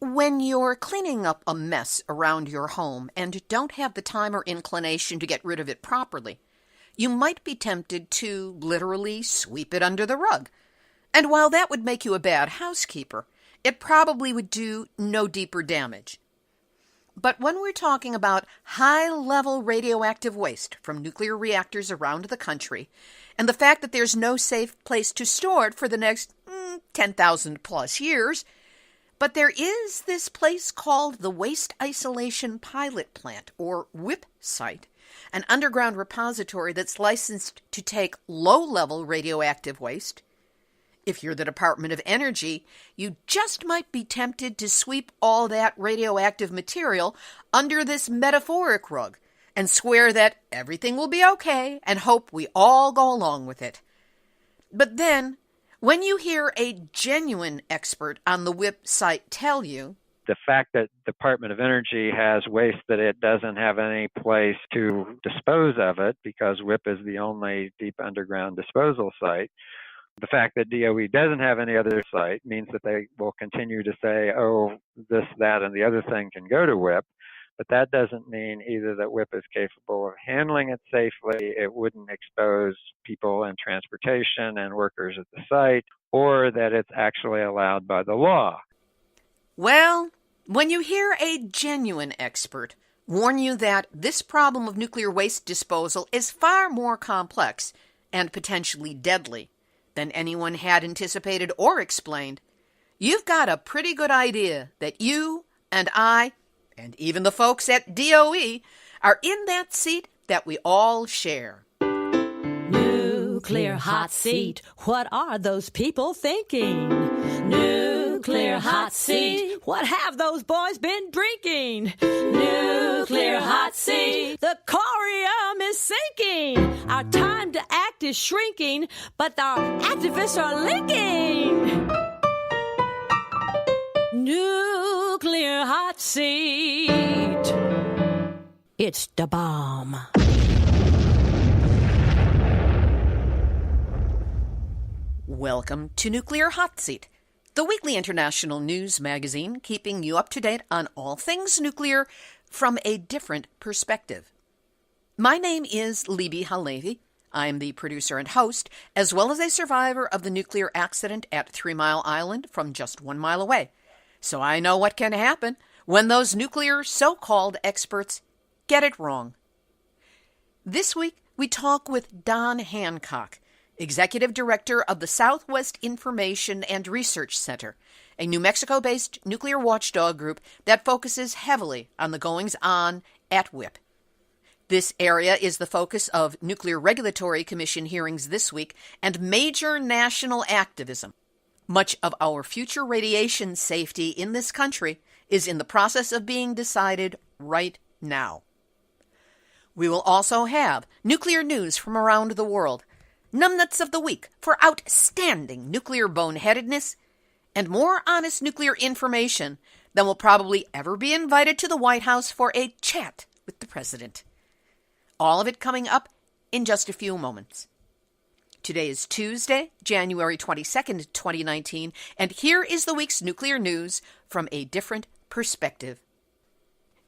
When you're cleaning up a mess around your home and don't have the time or inclination to get rid of it properly, you might be tempted to literally sweep it under the rug. And while that would make you a bad housekeeper, it probably would do no deeper damage. But when we're talking about high-level radioactive waste from nuclear reactors around the country, and the fact that there's no safe place to store it for the next 10,000 plus years, but there is this place called the Waste Isolation Pilot Plant, or WIPP site, an underground repository that's licensed to take low-level radioactive waste. If you're the Department of Energy, you just might be tempted to sweep all that radioactive material under this metaphoric rug and swear that everything will be okay and hope we all go along with it. But then, when you hear a genuine expert on the WIPP site tell you, the fact that Department of Energy has waste that it doesn't have any place to dispose of it because WIPP is the only deep underground disposal site, the fact that DOE doesn't have any other site means that they will continue to say, oh, this, that, and the other thing can go to WIPP. But that doesn't mean either that WIPP is capable of handling it safely, it wouldn't expose people and transportation and workers at the site, or that it's actually allowed by the law. Well, when you hear a genuine expert warn you that this problem of nuclear waste disposal is far more complex and potentially deadly than anyone had anticipated or explained, you've got a pretty good idea that you and I, and even the folks at DOE, are in that seat that we all share. Nuclear hot seat, what are those people thinking? Nuclear hot seat, what have those boys been drinking? Nuclear hot seat, the corium is sinking. Our time to act is shrinking, but our activists are linking. Nuclear hot seat, it's the bomb. Welcome to Nuclear Hot Seat, the weekly international news magazine keeping you up to date on all things nuclear from a different perspective. My name is Libbe HaLevy. I am the producer and host, as well as a survivor of the nuclear accident at 3 Mile Island from just 1 mile away. So I know what can happen when those nuclear so-called experts get it wrong. This week, we talk with Don Hancock, Executive Director of the Southwest Information and Research Center, a New Mexico-based nuclear watchdog group that focuses heavily on the goings-on at WIPP. This area is the focus of Nuclear Regulatory Commission hearings this week and major national activism. Much of our future radiation safety in this country is in the process of being decided right now. We will also have nuclear news from around the world, numbnuts of the week for outstanding nuclear boneheadedness, and more honest nuclear information than will probably ever be invited to the White House for a chat with the president. All of it coming up in just a few moments. Today is Tuesday, January 22nd, 2019, and here is the week's nuclear news from a different perspective.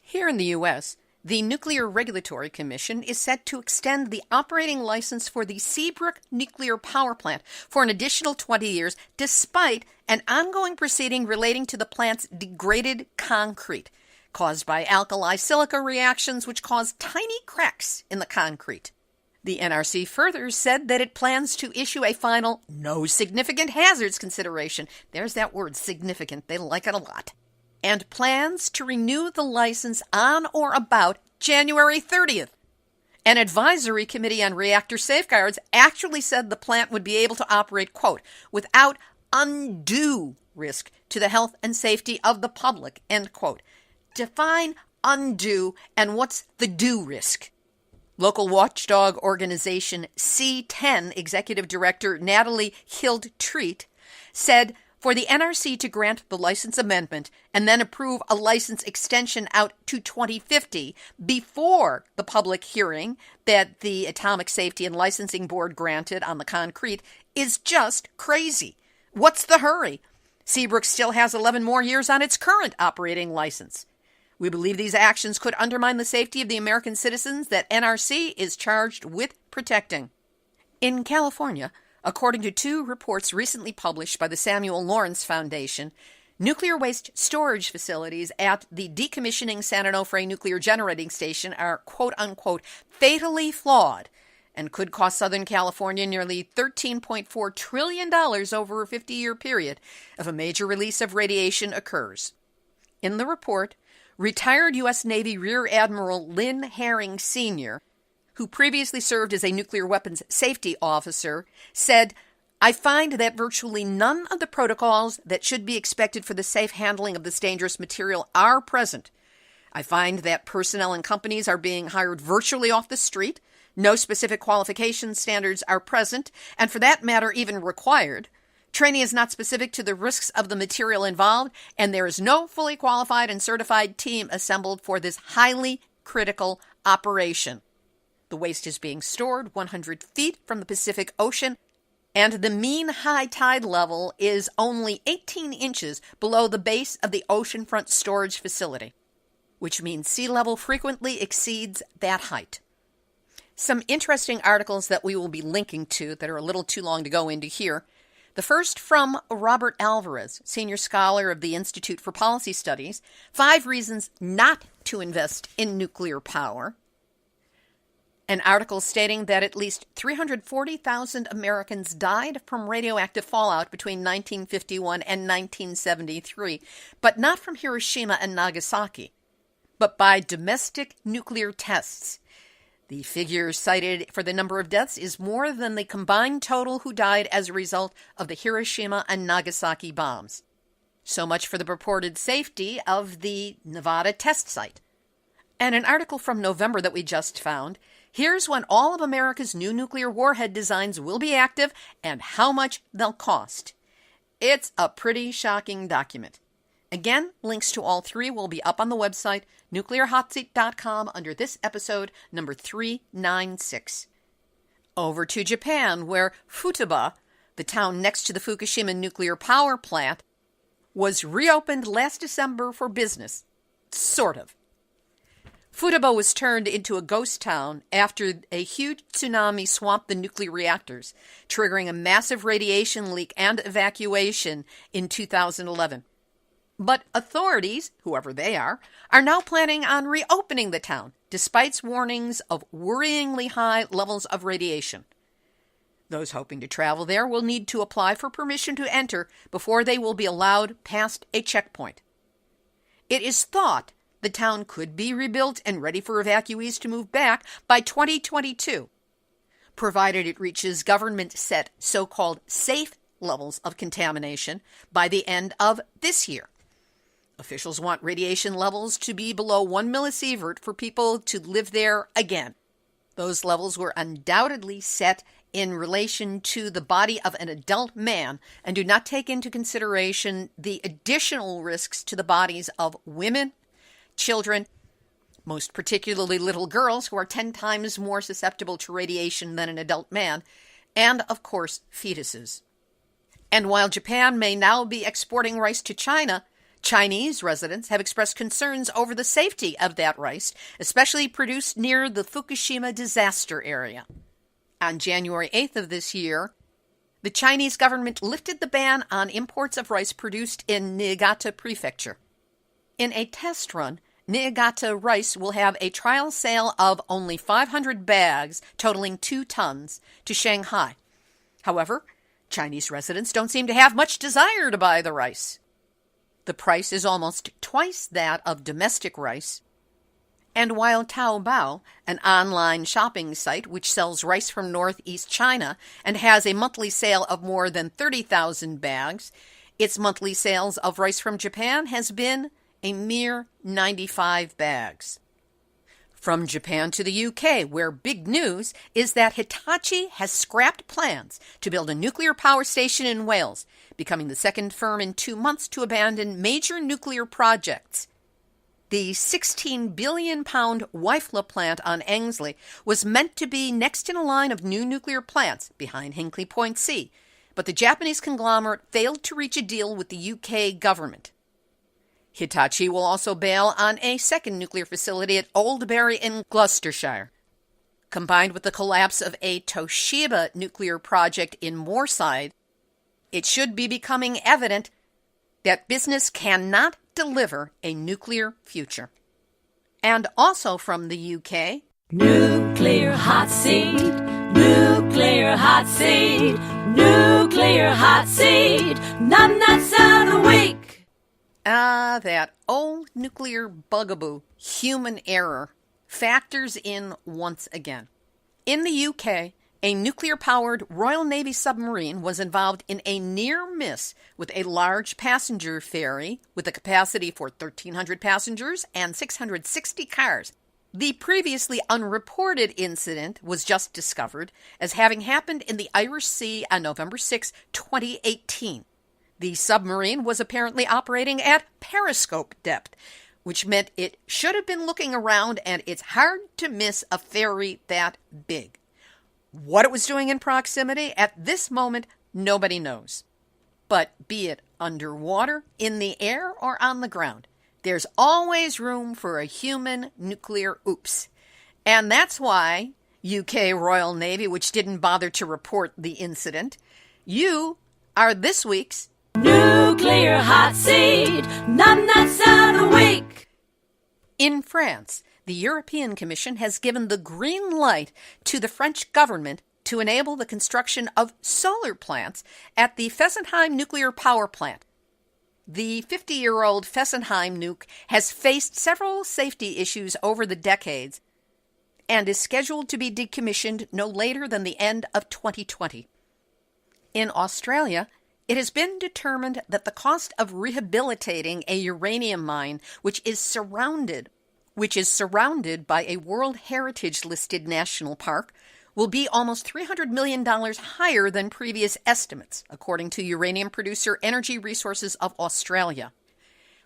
Here in the U.S., the Nuclear Regulatory Commission is set to extend the operating license for the Seabrook Nuclear Power Plant for an additional 20 years, despite an ongoing proceeding relating to the plant's degraded concrete, caused by alkali silica reactions which cause tiny cracks in the concrete. The NRC further said that it plans to issue a final no significant hazards consideration. There's that word, significant. They like it a lot. And plans to renew the license on or about January 30th. An advisory committee on reactor safeguards actually said the plant would be able to operate, quote, without undue risk to the health and safety of the public, end quote. Define undue and what's the due risk? Local watchdog organization C10 Executive Director Natalie Hild-Treat said for the NRC to grant the license amendment and then approve a license extension out to 2050 before the public hearing that the Atomic Safety and Licensing Board granted on the concrete is just crazy. What's the hurry? Seabrook still has 11 more years on its current operating license. We believe these actions could undermine the safety of the American citizens that NRC is charged with protecting. In California, according to 2 reports recently published by the Samuel Lawrence Foundation, nuclear waste storage facilities at the decommissioning San Onofre Nuclear Generating Station are quote-unquote fatally flawed and could cost Southern California nearly $13.4 trillion over a 50-year period if a major release of radiation occurs. In the report, retired U.S. Navy Rear Admiral Lynn Herring Sr., who previously served as a nuclear weapons safety officer, said, "I find that virtually none of the protocols that should be expected for the safe handling of this dangerous material are present. I find that personnel and companies are being hired virtually off the street. No specific qualification standards are present, and for that matter, even required. Training is not specific to the risks of the material involved, and there is no fully qualified and certified team assembled for this highly critical operation. The waste is being stored 100 feet from the Pacific Ocean, and the mean high tide level is only 18 inches below the base of the oceanfront storage facility, which means sea level frequently exceeds that height." Some interesting articles that we will be linking to that are a little too long to go into here. The first from Robert Alvarez, senior scholar of the Institute for Policy Studies, 5 reasons not to invest in nuclear power. An article stating that at least 340,000 Americans died from radioactive fallout between 1951 and 1973, but not from Hiroshima and Nagasaki, but by domestic nuclear tests. The figure cited for the number of deaths is more than the combined total who died as a result of the Hiroshima and Nagasaki bombs. So much for the purported safety of the Nevada test site. And an article from November that we just found, here's when all of America's new nuclear warhead designs will be active and how much they'll cost. It's a pretty shocking document. Again, links to all 3 will be up on the website, nuclearhotseat.com, under this episode, number 396. Over to Japan, where Futaba, the town next to the Fukushima nuclear power plant, was reopened last December for business. Sort of. Futaba was turned into a ghost town after a huge tsunami swamped the nuclear reactors, triggering a massive radiation leak and evacuation in 2011. But authorities, whoever they are now planning on reopening the town, despite warnings of worryingly high levels of radiation. Those hoping to travel there will need to apply for permission to enter before they will be allowed past a checkpoint. It is thought the town could be rebuilt and ready for evacuees to move back by 2022, provided it reaches government-set so-called safe levels of contamination by the end of this year. Officials want radiation levels to be below 1 millisievert for people to live there again. Those levels were undoubtedly set in relation to the body of an adult man and do not take into consideration the additional risks to the bodies of women, children, most particularly little girls who are 10 times more susceptible to radiation than an adult man, and, of course, fetuses. And while Japan may now be exporting rice to China, Chinese residents have expressed concerns over the safety of that rice, especially produced near the Fukushima disaster area. On January 8th of this year, the Chinese government lifted the ban on imports of rice produced in Niigata Prefecture. In a test run, Niigata Rice will have a trial sale of only 500 bags, totaling 2 tons, to Shanghai. However, Chinese residents don't seem to have much desire to buy the rice. The price is almost twice that of domestic rice. And while Taobao, an online shopping site which sells rice from northeast China and has a monthly sale of more than 30,000 bags, its monthly sales of rice from Japan has been a mere 95 bags. From Japan to the UK, where big news is that Hitachi has scrapped plans to build a nuclear power station in Wales, becoming the second firm in 2 months to abandon major nuclear projects. The £16 billion WIPP plant on Ainsley was meant to be next in a line of new nuclear plants behind Hinkley Point C, but the Japanese conglomerate failed to reach a deal with the UK government. Hitachi will also bail on a second nuclear facility at Oldbury in Gloucestershire. Combined with the collapse of a Toshiba nuclear project in Moorside, it should be becoming evident that business cannot deliver a nuclear future. And also from the UK, Nuclear hot seat, nuclear hot seat, nuclear hot seat, nuts out a week. That old nuclear bugaboo, human error, factors in once again. In the UK, a nuclear-powered Royal Navy submarine was involved in a near miss with a large passenger ferry with a capacity for 1,300 passengers and 660 cars. The previously unreported incident was just discovered as having happened in the Irish Sea on November 6, 2018. The submarine was apparently operating at periscope depth, which meant it should have been looking around, and it's hard to miss a ferry that big. What it was doing in proximity at this moment, nobody knows. But be it underwater, in the air, or on the ground, there's always room for a human nuclear oops. And that's why UK Royal Navy, which didn't bother to report the incident, you are this week's Nuclear hot seat, nuts out a week. In France, the European Commission has given the green light to the French government to enable the construction of solar plants at the Fessenheim nuclear power plant. The 50-year-old Fessenheim nuke has faced several safety issues over the decades and is scheduled to be decommissioned no later than the end of 2020. In Australia, it has been determined that the cost of rehabilitating a uranium mine, which is surrounded by a World Heritage-listed national park, will be almost $300 million higher than previous estimates, according to uranium producer Energy Resources of Australia.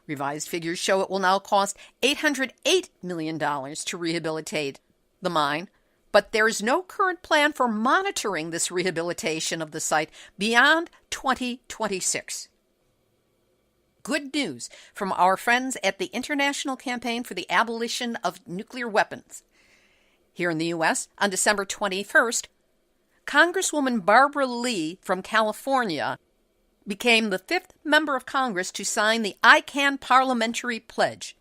Revised figures show it will now cost $808 million to rehabilitate the mine, but there is no current plan for monitoring this rehabilitation of the site beyond 2026. Good news from our friends at the International Campaign for the Abolition of Nuclear Weapons. Here in the U.S., on December 21st, Congresswoman Barbara Lee from California became the fifth member of Congress to sign the ICANN Parliamentary Pledge.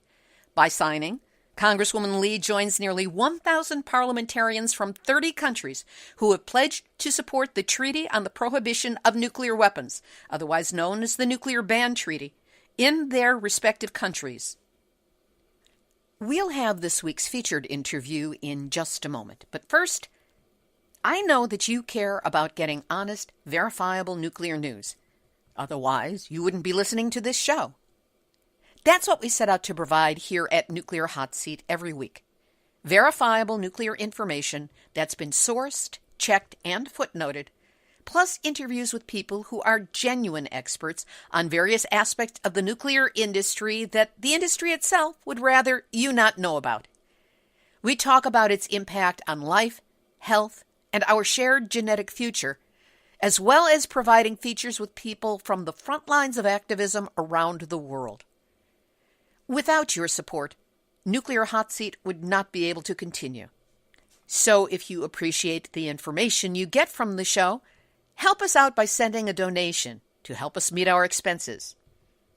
By signing, Congresswoman Lee joins nearly 1,000 parliamentarians from 30 countries who have pledged to support the Treaty on the Prohibition of Nuclear Weapons, otherwise known as the Nuclear Ban Treaty, in their respective countries. We'll have this week's featured interview in just a moment, but first, I know that you care about getting honest, verifiable nuclear news. Otherwise, you wouldn't be listening to this show. That's what we set out to provide here at Nuclear Hot Seat every week. Verifiable nuclear information that's been sourced, checked, and footnoted, plus interviews with people who are genuine experts on various aspects of the nuclear industry that the industry itself would rather you not know about. We talk about its impact on life, health, and our shared genetic future, as well as providing features with people from the front lines of activism around the world. Without your support, Nuclear Hot Seat would not be able to continue. So if you appreciate the information you get from the show, help us out by sending a donation to help us meet our expenses.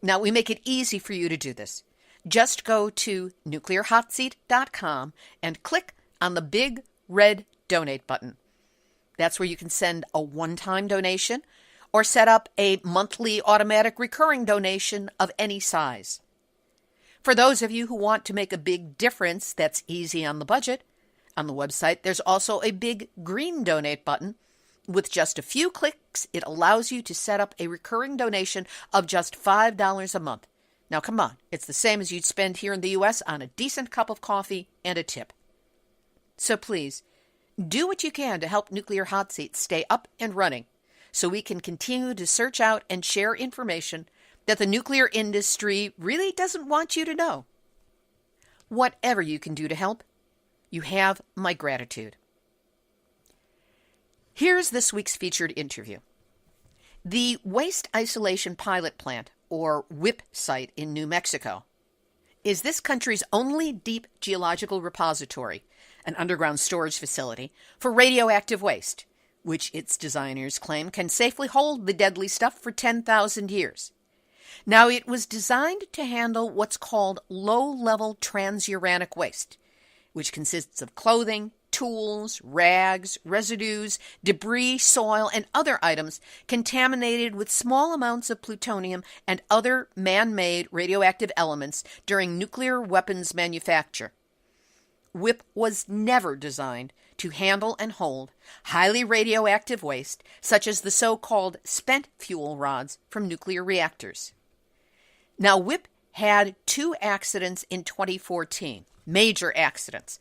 Now, we make it easy for you to do this. Just go to nuclearhotseat.com and click on the big red donate button. That's where you can send a one-time donation or set up a monthly automatic recurring donation of any size. For those of you who want to make a big difference that's easy on the budget, on the website there's also a big green donate button. With just a few clicks, it allows you to set up a recurring donation of just $5 a month. Now come on, it's the same as you'd spend here in the U.S. on a decent cup of coffee and a tip. So please, do what you can to help Nuclear Hot Seat stay up and running so we can continue to search out and share information that the nuclear industry really doesn't want you to know. Whatever you can do to help, you have my gratitude. Here's this week's featured interview. The Waste Isolation Pilot Plant, or WIPP site in New Mexico, is this country's only deep geological repository, an underground storage facility for radioactive waste, which its designers claim can safely hold the deadly stuff for 10,000 years. Now, it was designed to handle what's called low-level transuranic waste, which consists of clothing, tools, rags, residues, debris, soil, and other items contaminated with small amounts of plutonium and other man-made radioactive elements during nuclear weapons manufacture. WIPP was never designed to handle and hold highly radioactive waste, such as the so-called spent fuel rods from nuclear reactors. Now, WIPP had 2 accidents in 2014, major accidents.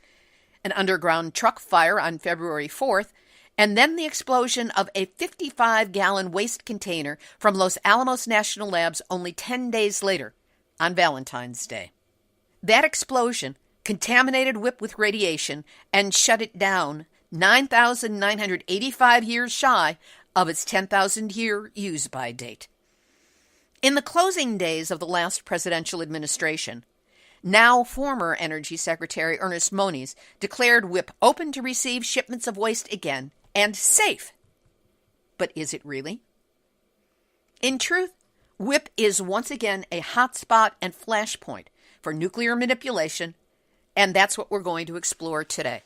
An underground truck fire on February 4th, and then the explosion of a 55-gallon waste container from Los Alamos National Labs only 10 days later, on Valentine's Day. That explosion contaminated WIPP with radiation and shut it down 9,985 years shy of its 10,000-year use-by date. In the closing days of the last presidential administration, now former Energy Secretary Ernest Moniz declared WIPP open to receive shipments of waste again and safe. But is it really? In truth, WIPP is once again a hotspot and flashpoint for nuclear manipulation, and that's what we're going to explore today.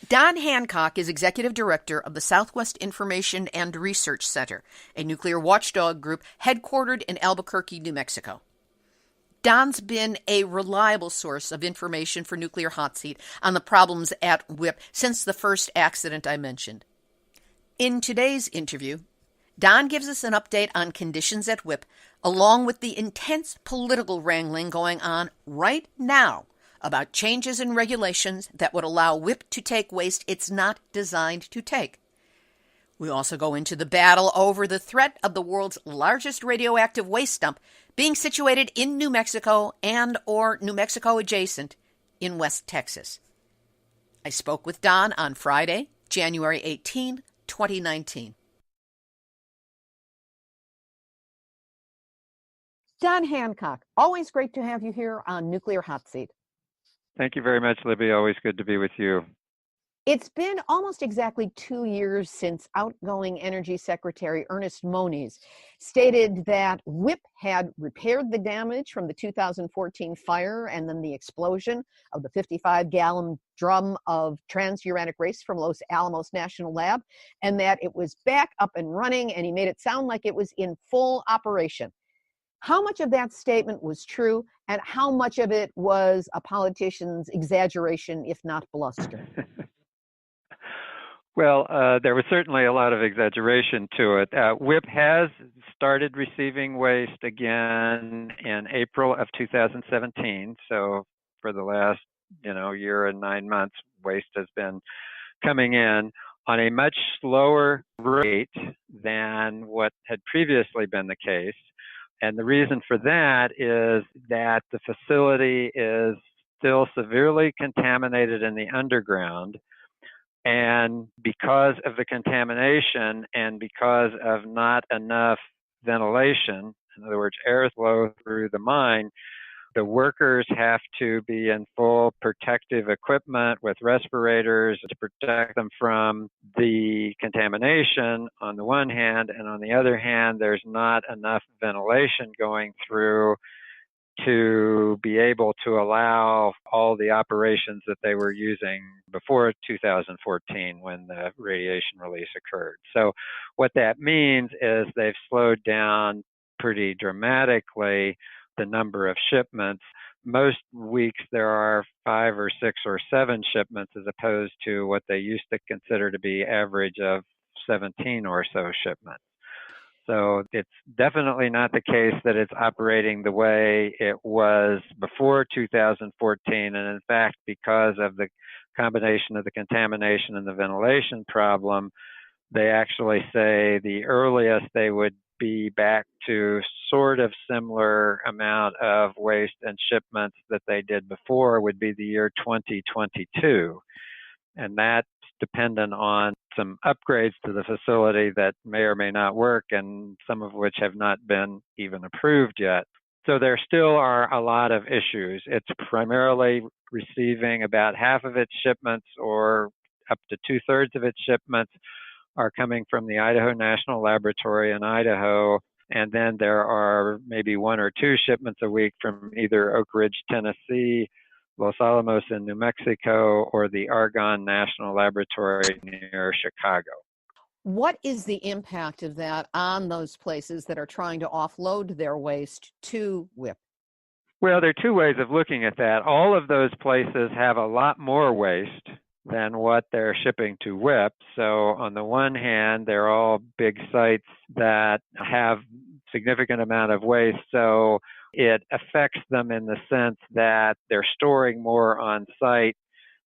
Don Hancock is Executive Director of the Southwest Information and Research Center, a nuclear watchdog group headquartered in Albuquerque, New Mexico. Don's been a reliable source of information for Nuclear Hot Seat on the problems at WIPP since the first accident I mentioned. In today's interview, Don gives us an update on conditions at WIPP, along with the intense political wrangling going on right now about changes in regulations that would allow WIPP to take waste it's not designed to take. We also go into the battle over the threat of the world's largest radioactive waste dump being situated in New Mexico and or New Mexico adjacent in West Texas. I spoke with Don on Friday, January 18, 2019. Don Hancock, always great to have you here on Nuclear Hot Seat. Thank you very much, Libby. Always good to be with you. It's been almost exactly 2 years since outgoing Energy Secretary Ernest Moniz stated that WIPP had repaired the damage from the 2014 fire and then the explosion of the 55-gallon drum of transuranic waste from Los Alamos National Lab, and that it was back up and running, and he made it sound like it was in full operation. How much of that statement was true, and how much of it was a politician's exaggeration, if not bluster? Well, there was certainly a lot of exaggeration to it. WIPP has started receiving waste again in April of 2017. So for the last, year and 9 months, waste has been coming in on a much slower rate than what had previously been the case. And the reason for that is that the facility is still severely contaminated in the underground. And because of the contamination and because of not enough ventilation, in other words, airflow through the mine, the workers have to be in full protective equipment with respirators to protect them from the contamination on the one hand, and on the other hand, there's not enough ventilation going through to be able to allow all the operations that they were using before 2014 when the radiation release occurred. So what that means is they've slowed down pretty dramatically the number of shipments. Most weeks there are 5 or 6 or 7 shipments as opposed to what they used to consider to be average of 17 or so shipments. So it's definitely not the case that it's operating the way it was before 2014. And in fact, because of the combination of the contamination and the ventilation problem, they actually say the earliest they would be back to sort of similar amount of waste and shipments that they did before would be the year 2022. And that's dependent on some upgrades to the facility that may or may not work, and some of which have not been even approved yet. So there still are a lot of issues. It's primarily receiving about half of its shipments, or up to 2/3 of its shipments are coming from the Idaho National Laboratory in Idaho. And then there are maybe 1 or 2 shipments a week from either Oak Ridge, Tennessee, Los Alamos in New Mexico, or the Argonne National Laboratory near Chicago. What is the impact of that on those places that are trying to offload their waste to WIPP? Well, there are 2 ways of looking at that. All of those places have a lot more waste than what they're shipping to WIPP. So on the one hand, they're all big sites that have significant amount of waste. So it affects them in the sense that they're storing more on site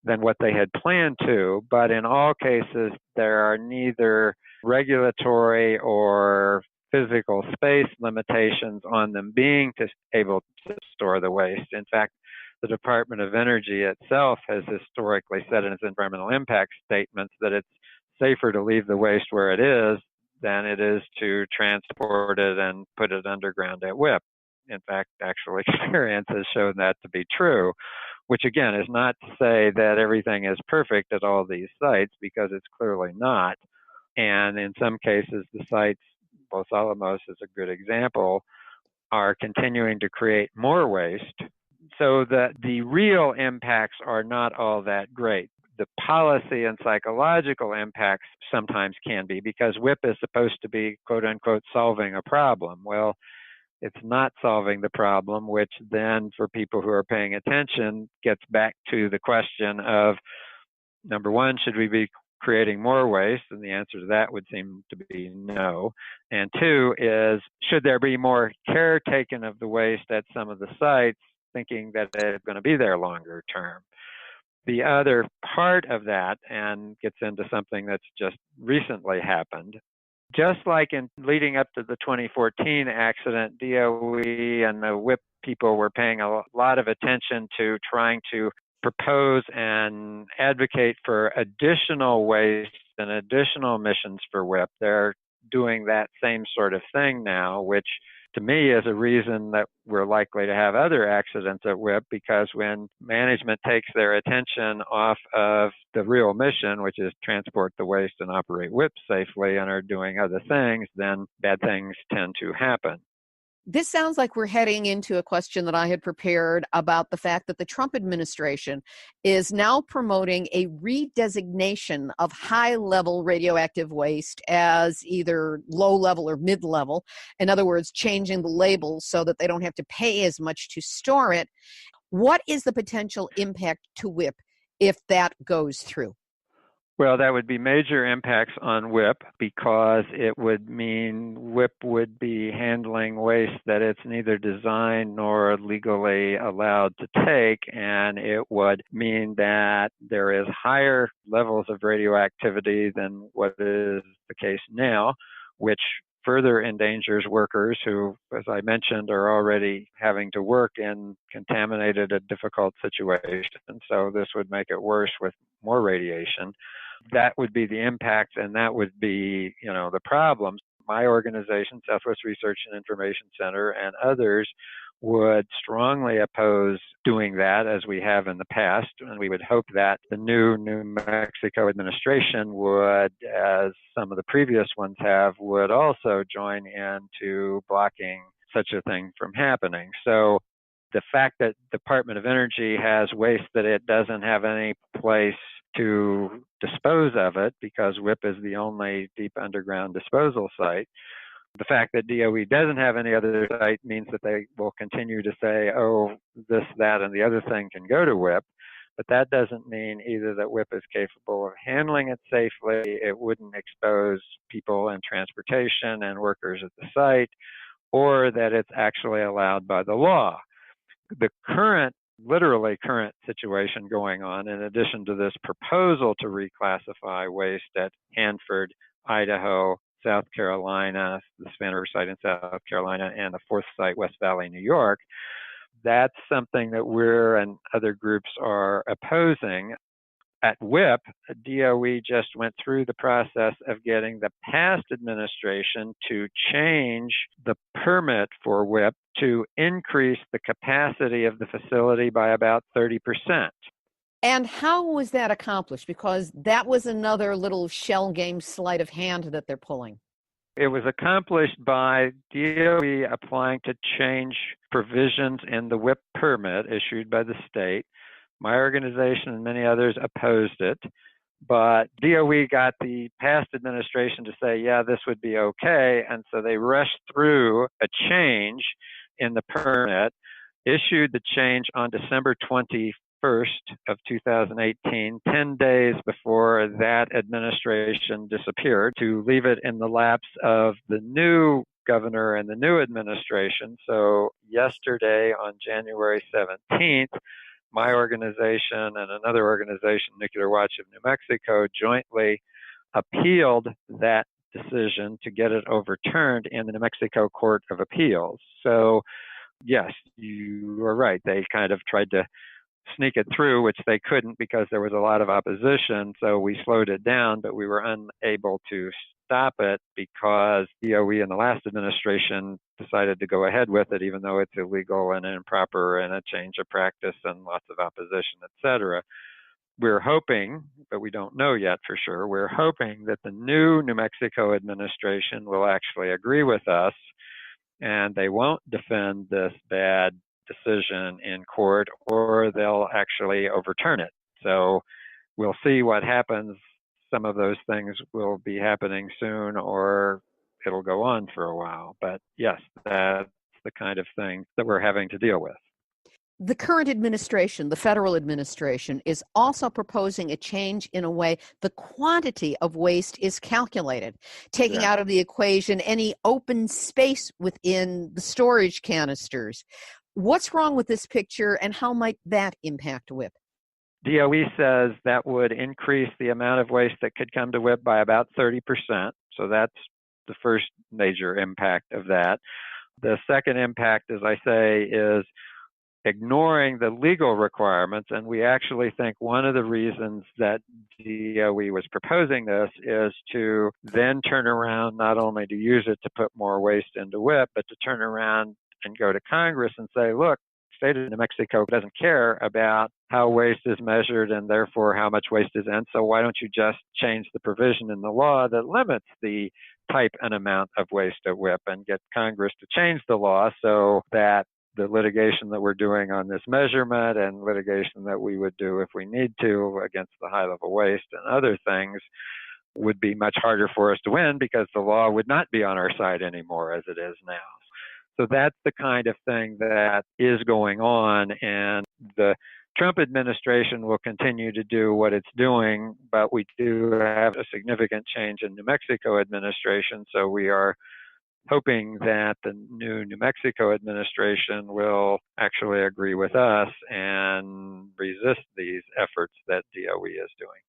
than what they had planned to. But in all cases, there are neither regulatory or physical space limitations on them being able to store the waste. In fact, the Department of Energy itself has historically said in its environmental impact statements that it's safer to leave the waste where it is than it is to transport it and put it underground at WIPP. In fact, actual experience has shown that to be true, which again is not to say that everything is perfect at all these sites, because it's clearly not. And in some cases, the sites, Los Alamos is a good example, are continuing to create more waste. So that the real impacts are not all that great. The policy and psychological impacts sometimes can be, because WIPP is supposed to be, quote unquote, solving a problem. Well, it's not solving the problem, which then, for people who are paying attention, gets back to the question of, number one, should we be creating more waste? And the answer to that would seem to be no. And 2 is, should there be more care taken of the waste at some of the sites, thinking that they're going to be there longer term? The other part of that, and gets into something that's just recently happened, just like in leading up to the 2014 accident, DOE and the WIPP people were paying a lot of attention to trying to propose and advocate for additional waste and additional missions for WIPP. They're doing that same sort of thing now, which to me is a reason that we're likely to have other accidents at WIPP, because when management takes their attention off of the real mission, which is transport the waste and operate WIPP safely, and are doing other things, then bad things tend to happen. This sounds like we're heading into a question that I had prepared about the fact that the Trump administration is now promoting a redesignation of high-level radioactive waste as either low-level or mid-level. In other words, changing the label so that they don't have to pay as much to store it. What is the potential impact to WIPP if that goes through? Well, that would be major impacts on WIPP, because it would mean WIPP would be handling waste that it's neither designed nor legally allowed to take, and it would mean that there is higher levels of radioactivity than what is the case now, which further endangers workers who, as I mentioned, are already having to work in contaminated and difficult situations. So this would make it worse with more radiation. That would be the impact, and that would be, the problems. My organization, Southwest Research and Information Center, and others would strongly oppose doing that, as we have in the past. And we would hope that the new New Mexico administration would, as some of the previous ones have, would also join in to blocking such a thing from happening. So the fact that the Department of Energy has waste that it doesn't have any place to dispose of it, because WIPP is the only deep underground disposal site. The fact that DOE doesn't have any other site means that they will continue to say, oh, this, that, and the other thing can go to WIPP. But that doesn't mean either that WIPP is capable of handling it safely, it wouldn't expose people and transportation and workers at the site, or that it's actually allowed by the law. The literally current situation going on, in addition to this proposal to reclassify waste at Hanford, Idaho, South Carolina, the Spanner site in South Carolina, and the 4th site, West Valley, New York, that's something that we're and other groups are opposing. At WIPP, DOE just went through the process of getting the past administration to change the permit for WIPP to increase the capacity of the facility by about 30%. And how was that accomplished? Because that was another little shell game sleight of hand that they're pulling. It was accomplished by DOE applying to change provisions in the WIPP permit issued by the state. My organization and many others opposed it, but DOE got the past administration to say, yeah, this would be okay, and so they rushed through a change in the permit, issued the change on December 21st of 2018, 10 days before that administration disappeared, to leave it in the laps of the new governor and the new administration. So yesterday on January 17th, my organization and another organization, Nuclear Watch of New Mexico, jointly appealed that decision to get it overturned in the New Mexico Court of Appeals. So, yes, you are right. They kind of tried to sneak it through, which they couldn't because there was a lot of opposition. So we slowed it down, but we were unable to stop it because DOE in the last administration decided to go ahead with it, even though it's illegal and improper and a change of practice and lots of opposition, et cetera. We're hoping, but we don't know yet for sure, we're hoping that the new New Mexico administration will actually agree with us and they won't defend this bad decision in court, or they'll actually overturn it. So we'll see what happens. Some of those things will be happening soon, or it'll go on for a while. But yes, that's the kind of thing that we're having to deal with. The current administration, the federal administration, is also proposing a change in a way the quantity of waste is calculated, taking out of the equation any open space within the storage canisters. What's wrong with this picture, and how might that impact WIPP? DOE says that would increase the amount of waste that could come to WIPP by about 30%. So that's the first major impact of that. The second impact, as I say, is ignoring the legal requirements. And we actually think one of the reasons that DOE was proposing this is to then turn around, not only to use it to put more waste into WIPP, but to turn around and go to Congress and say, look, the state of New Mexico doesn't care about how waste is measured and therefore how much waste is in. So why don't you just change the provision in the law that limits the type and amount of waste at WIPP and get Congress to change the law so that the litigation that we're doing on this measurement and litigation that we would do if we need to against the high level waste and other things would be much harder for us to win because the law would not be on our side anymore as it is now. So that's the kind of thing that is going on, and the Trump administration will continue to do what it's doing, but we do have a significant change in New Mexico administration, so we are hoping that the new New Mexico administration will actually agree with us and resist these efforts that DOE is doing.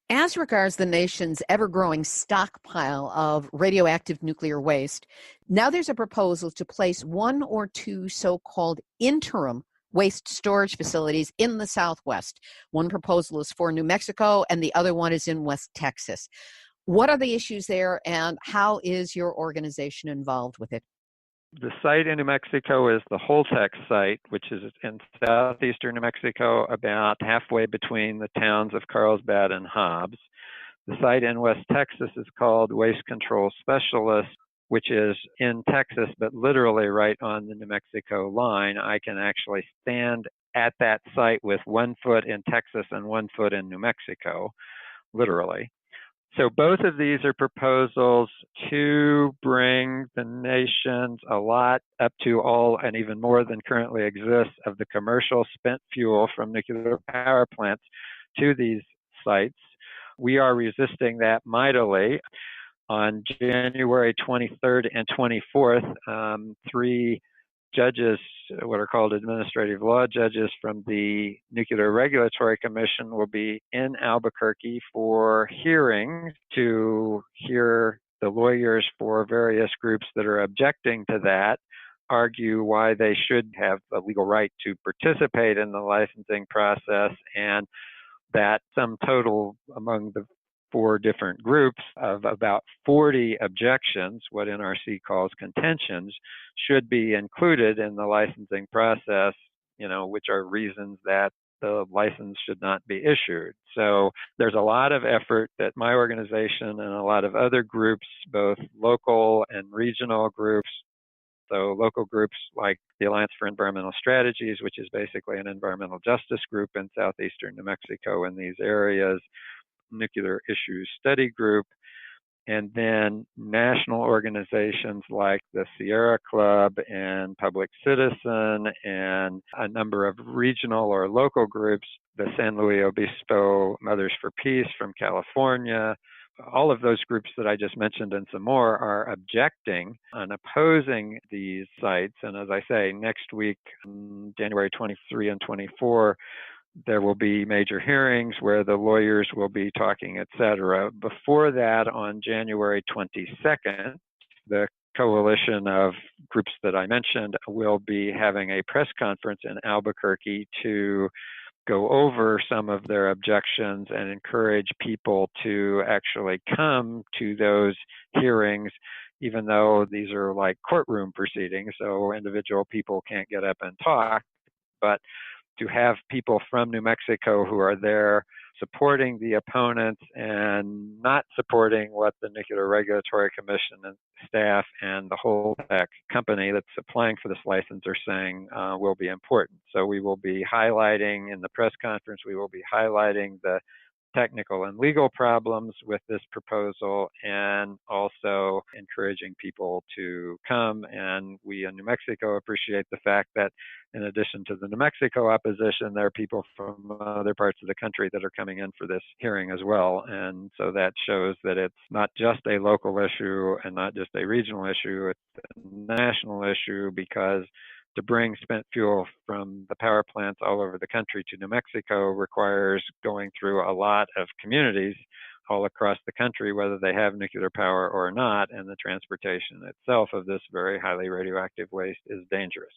As regards the nation's ever-growing stockpile of radioactive nuclear waste, now there's a proposal to place one or two so-called interim waste storage facilities in the Southwest. One proposal is for New Mexico, and the other one is in West Texas. What are the issues there, and how is your organization involved with it? The site in New Mexico is the Holtex site, which is in southeastern New Mexico, about halfway between the towns of Carlsbad and Hobbs. The site in West Texas is called Waste Control Specialist, which is in Texas, but literally right on the New Mexico line. I can actually stand at that site with 1 foot in Texas and 1 foot in New Mexico, literally. So both of these are proposals to bring the nation's a lot up to all and even more than currently exists of the commercial spent fuel from nuclear power plants to these sites. We are resisting that mightily. On January 23rd and 24th, 3 judges, what are called administrative law judges from the Nuclear Regulatory Commission, will be in Albuquerque for hearings to hear the lawyers for various groups that are objecting to that, argue why they should have the legal right to participate in the licensing process, and that sum total among the 4 different groups of about 40 objections, what NRC calls contentions, should be included in the licensing process, which are reasons that the license should not be issued. So there's a lot of effort that my organization and a lot of other groups, both local and regional groups, so local groups like the Alliance for Environmental Strategies, which is basically an environmental justice group in southeastern New Mexico in these areas, Nuclear Issues Study Group, and then national organizations like the Sierra Club and Public Citizen, and a number of regional or local groups, the San Luis Obispo Mothers for Peace from California. All of those groups that I just mentioned and some more are objecting and opposing these sites. And as I say, next week, January 23 and 24, there will be major hearings where the lawyers will be talking, et cetera. Before that, on January 22nd, the coalition of groups that I mentioned will be having a press conference in Albuquerque to go over some of their objections and encourage people to actually come to those hearings, even though these are like courtroom proceedings, so individual people can't get up and talk. But to have people from New Mexico who are there supporting the opponents and not supporting what the Nuclear Regulatory Commission and staff and the whole company that's applying for this license are saying will be important. So we will be highlighting in the press conference, we will be highlighting the technical and legal problems with this proposal and also encouraging people to come. And we in New Mexico appreciate the fact that in addition to the New Mexico opposition, there are people from other parts of the country that are coming in for this hearing as well. And so that shows that it's not just a local issue and not just a regional issue, it's a national issue, because to bring spent fuel from the power plants all over the country to New Mexico requires going through a lot of communities all across the country, whether they have nuclear power or not, and the transportation itself of this very highly radioactive waste is dangerous.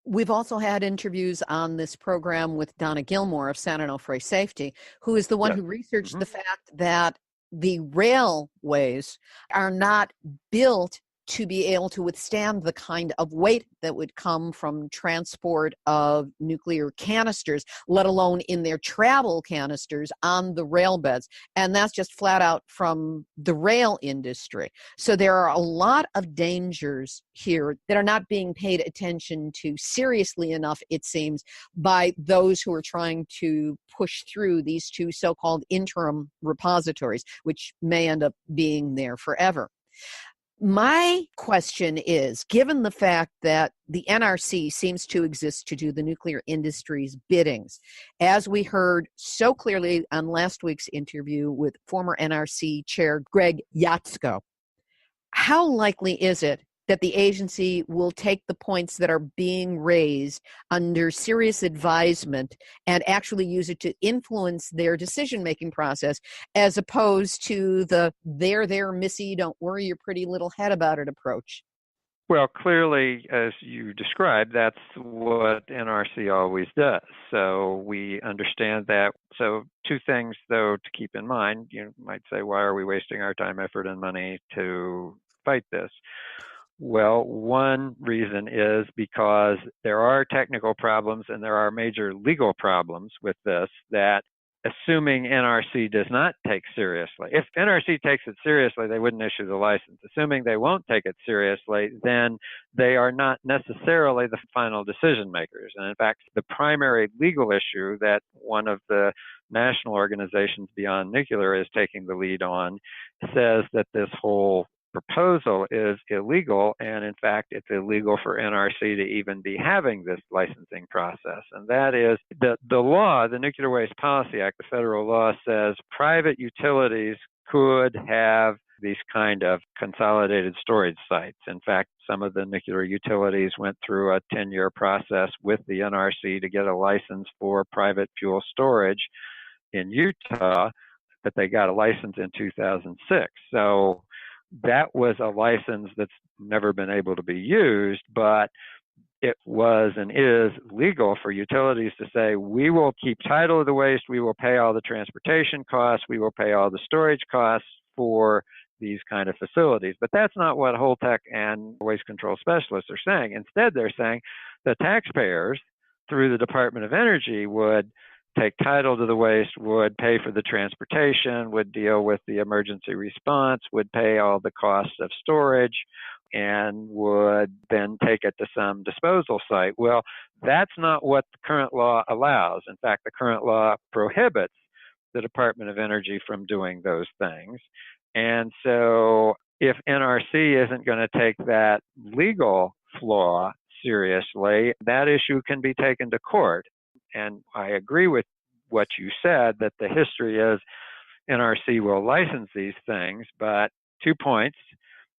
We've also had interviews on this program with Donna Gilmore of San Onofre Safety, who is the one who researched the fact that the railways are not built to be able to withstand the kind of weight that would come from transport of nuclear canisters, let alone in their travel canisters on the rail beds. And that's just flat out from the rail industry. So there are a lot of dangers here that are not being paid attention to seriously enough, it seems, by those who are trying to push through these 2 so-called interim repositories, which may end up being there forever. My question is, given the fact that the NRC seems to exist to do the nuclear industry's biddings, as we heard so clearly on last week's interview with former NRC Chair Greg Yatsko, how likely is it that the agency will take the points that are being raised under serious advisement and actually use it to influence their decision-making process, as opposed to the there, Missy, don't worry your pretty little head about it approach? Well, clearly, as you described, that's what NRC always does. So we understand that. So 2 things, though, to keep in mind. You might say, why are we wasting our time, effort, and money to fight this? Well, one reason is because there are technical problems and there are major legal problems with this that, assuming NRC does not take seriously. If NRC takes it seriously, they wouldn't issue the license. Assuming they won't take it seriously, then they are not necessarily the final decision makers. And in fact, the primary legal issue that one of the national organizations beyond nuclear is taking the lead on says that this whole proposal is illegal, and in fact, it's illegal for NRC to even be having this licensing process. And that is the law, the Nuclear Waste Policy Act, the federal law says private utilities could have these kind of consolidated storage sites. In fact, some of the nuclear utilities went through a 10-year process with the NRC to get a license for private fuel storage in Utah, but they got a license in 2006. So that was a license that's never been able to be used, but it was and is legal for utilities to say, we will keep title of the waste, we will pay all the transportation costs, we will pay all the storage costs for these kind of facilities. But that's not what Holtec and waste control specialists are saying. Instead, they're saying the taxpayers, through the Department of Energy, would take title to the waste, would pay for the transportation, would deal with the emergency response, would pay all the costs of storage, and would then take it to some disposal site. Well, that's not what the current law allows. In fact, the current law prohibits the Department of Energy from doing those things. And so if NRC isn't going to take that legal flaw seriously, that issue can be taken to court. And I agree with what you said, that the history is NRC will license these things, but 2 points.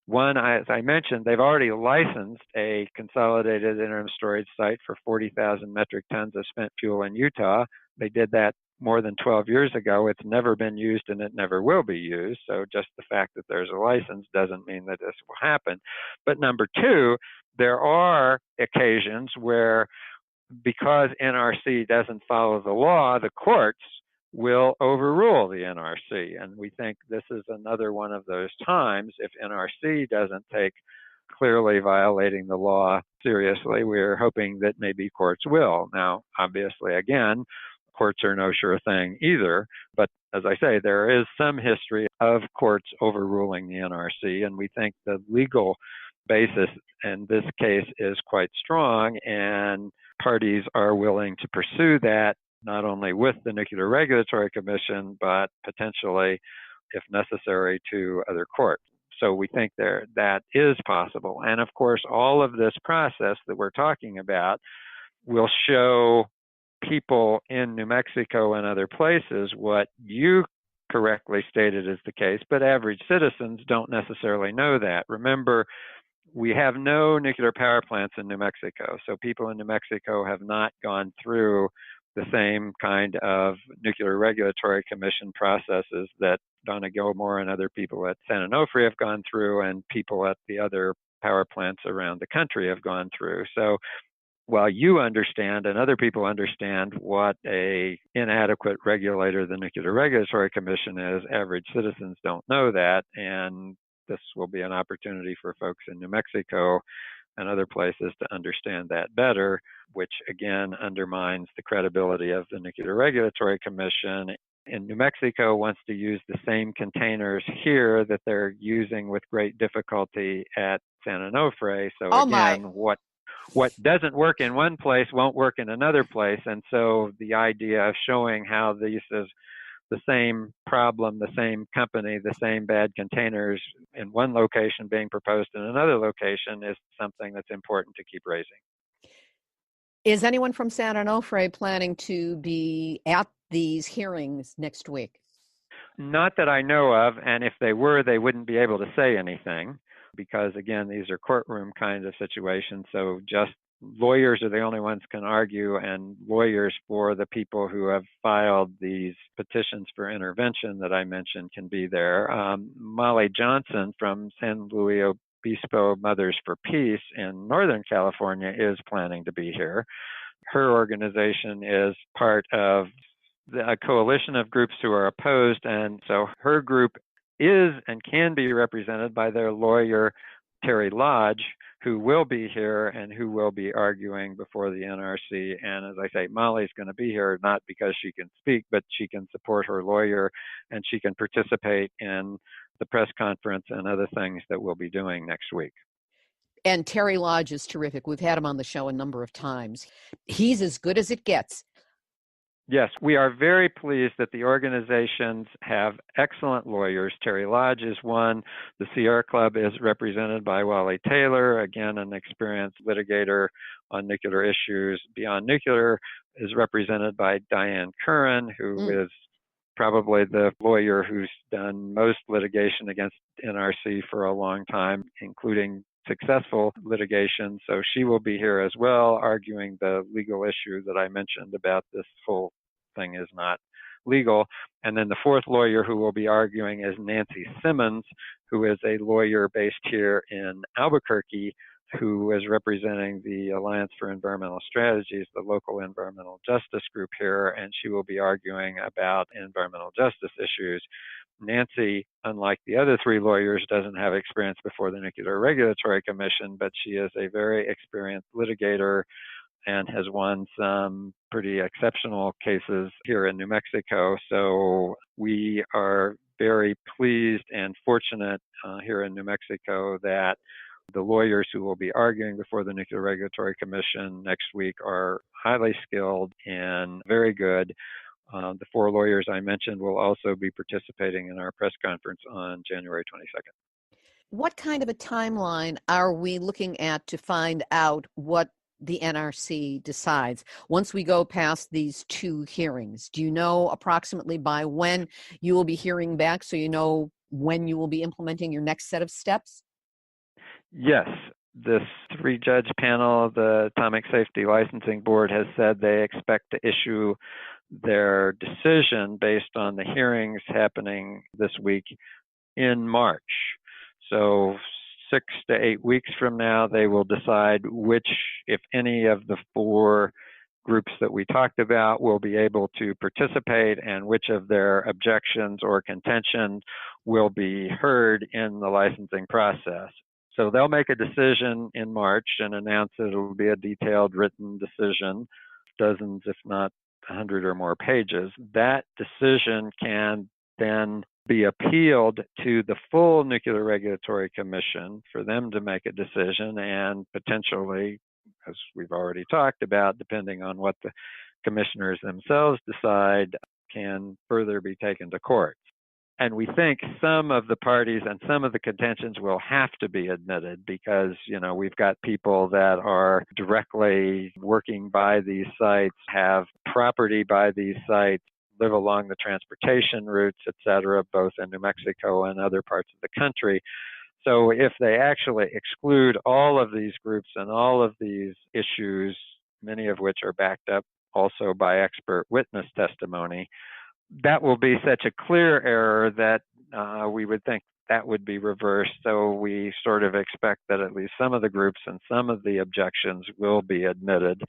One, as I mentioned, they've already licensed a consolidated interim storage site for 40,000 metric tons of spent fuel in Utah. They did that more than 12 years ago. It's never been used and it never will be used. So just the fact that there's a license doesn't mean that this will happen. But number two, there are occasions where, because NRC doesn't follow the law, the courts will overrule the NRC. And we think this is another one of those times. If NRC doesn't take clearly violating the law seriously, we're hoping that maybe courts will. Now, obviously, again, courts are no sure thing either. But as I say, there is some history of courts overruling the NRC, and we think the legal basis in this case is quite strong, and parties are willing to pursue that, not only with the Nuclear Regulatory Commission, but potentially, if necessary, to other courts. So we think that is possible. And of course, all of this process that we're talking about will show people in New Mexico and other places what you correctly stated is the case, but average citizens don't necessarily know that. Remember, we have no nuclear power plants in New Mexico, so people in New Mexico have not gone through the same kind of Nuclear Regulatory Commission processes that Donna Gilmore and other people at San Onofre have gone through, and people at the other power plants around the country have gone through. So while you understand and other people understand what a inadequate regulator the Nuclear Regulatory Commission is, average citizens don't know that, and this will be an opportunity for folks in New Mexico and other places to understand that better, which again undermines the credibility of the Nuclear Regulatory Commission. In New Mexico wants to use the same containers here that they're using with great difficulty at San Onofre. So again, what doesn't work in one place won't work in another place. And so the idea of showing how this is the same problem, the same company, the same bad containers in one location being proposed in another location is something that's important to keep raising. Is anyone from San Onofre planning to be at these hearings next week? Not that I know of, and if they were, they wouldn't be able to say anything because, again, these are courtroom kinds of situations, so just lawyers are the only ones can argue, and lawyers for the people who have filed these petitions for intervention that I mentioned can be there. Molly Johnson from San Luis Obispo Mothers for Peace in Northern California is planning to be here. Her organization is part of a coalition of groups who are opposed, and so her group is and can be represented by their lawyer, Terry Lodge, who will be here and who will be arguing before the NRC. And as I say, Molly's going to be here not because she can speak, but she can support her lawyer and she can participate in the press conference and other things that we'll be doing next week. And Terry Lodge is terrific. We've had him on the show a number of times. He's as good as it gets. Yes, we are very pleased that the organizations have excellent lawyers. Terry Lodge is one. The Sierra Club is represented by Wally Taylor, again, an experienced litigator on nuclear issues. Beyond Nuclear is represented by Diane Curran, who is probably the lawyer who's done most litigation against NRC for a long time, including successful litigation. So she will be here as well, arguing the legal issue that I mentioned about this whole thing is not legal. And then the fourth lawyer who will be arguing is Nancy Simmons, who is a lawyer based here in Albuquerque who is representing the Alliance for Environmental Strategies, the local environmental justice group here, and she will be arguing about environmental justice issues. Nancy, unlike the other three lawyers, doesn't have experience before the Nuclear Regulatory Commission, but she is a very experienced litigator and has won some pretty exceptional cases here in New Mexico. So we are very pleased and fortunate here in New Mexico that the lawyers who will be arguing before the Nuclear Regulatory Commission next week are highly skilled and very good. The four lawyers I mentioned will also be participating in our press conference on January 22nd. What kind of a timeline are we looking at to find out what the NRC decides once we go past these two hearings? Do you know approximately by when you will be hearing back, so you know when you will be implementing your next set of steps? Yes. This three-judge panel, the Atomic Safety Licensing Board, has said they expect to issue their decision based on the hearings happening this week in March. So 6 to 8 weeks from now, they will decide which, if any, of the four groups that we talked about will be able to participate and which of their objections or contentions will be heard in the licensing process. So they'll make a decision in March and announce that it will be a detailed written decision, dozens, if not 100 or more pages. That decision can then be appealed to the full Nuclear Regulatory Commission for them to make a decision, and potentially, as we've already talked about, depending on what the commissioners themselves decide, can further be taken to court. And we think some of the parties and some of the contentions will have to be admitted because, we've got people that are directly working by these sites, have property by these sites, live along the transportation routes, et cetera, both in New Mexico and other parts of the country. So if they actually exclude all of these groups and all of these issues, many of which are backed up also by expert witness testimony, that will be such a clear error that we would think that would be reversed. So we sort of expect that at least some of the groups and some of the objections will be admitted.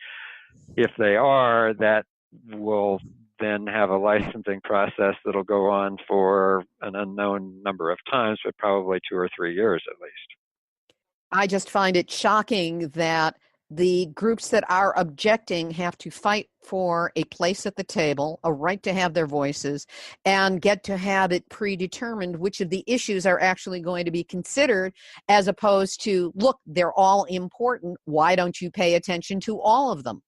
If they are, that will then have a licensing process that'll go on for an unknown number of times, but probably 2 or 3 years at least. I just find it shocking that the groups that are objecting have to fight for a place at the table, a right to have their voices, and get to have it predetermined which of the issues are actually going to be considered, as opposed to, look, they're all important. Why don't you pay attention to all of them?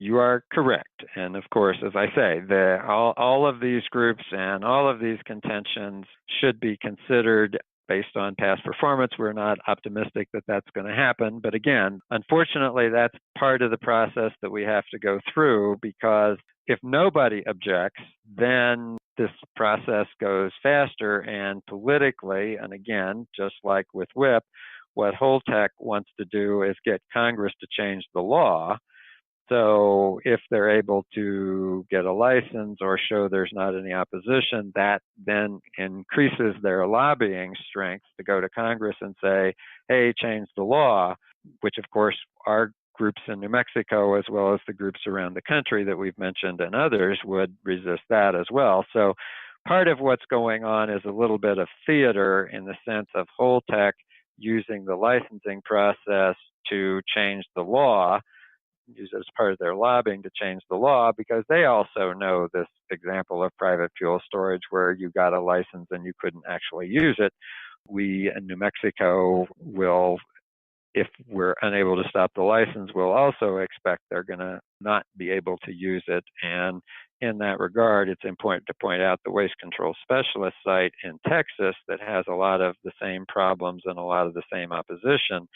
You are correct. And of course, as I say, all of these groups and all of these contentions should be considered based on past performance. We're not optimistic that that's going to happen. But again, unfortunately, that's part of the process that we have to go through, because if nobody objects, then this process goes faster. And politically, and again, just like with WIPP, what Holtec wants to do is get Congress to change the law. So if they're able to get a license or show there's not any opposition, that then increases their lobbying strength to go to Congress and say, hey, change the law, which of course our groups in New Mexico, as well as the groups around the country that we've mentioned and others, would resist that as well. So part of what's going on is a little bit of theater in the sense of Holtec using the licensing process to change the law, use it as part of their lobbying to change the law, because they also know this example of private fuel storage where you got a license and you couldn't actually use it. We in New Mexico will, if we're unable to stop the license, we'll also expect they're going to not be able to use it. And in that regard, it's important to point out the Waste Control Specialist site in Texas that has a lot of the same problems and a lot of the same opposition.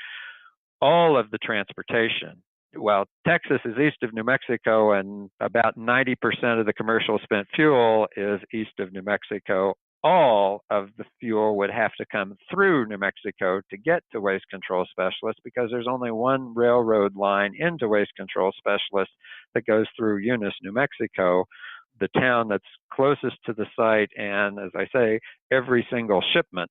All of the transportation, well, Texas is east of New Mexico, and about 90% of the commercial spent fuel is east of New Mexico. All of the fuel would have to come through New Mexico to get to Waste Control Specialist, because there's only one railroad line into Waste Control Specialist that goes through Eunice, New Mexico, the town that's closest to the site. And as I say, every single shipment,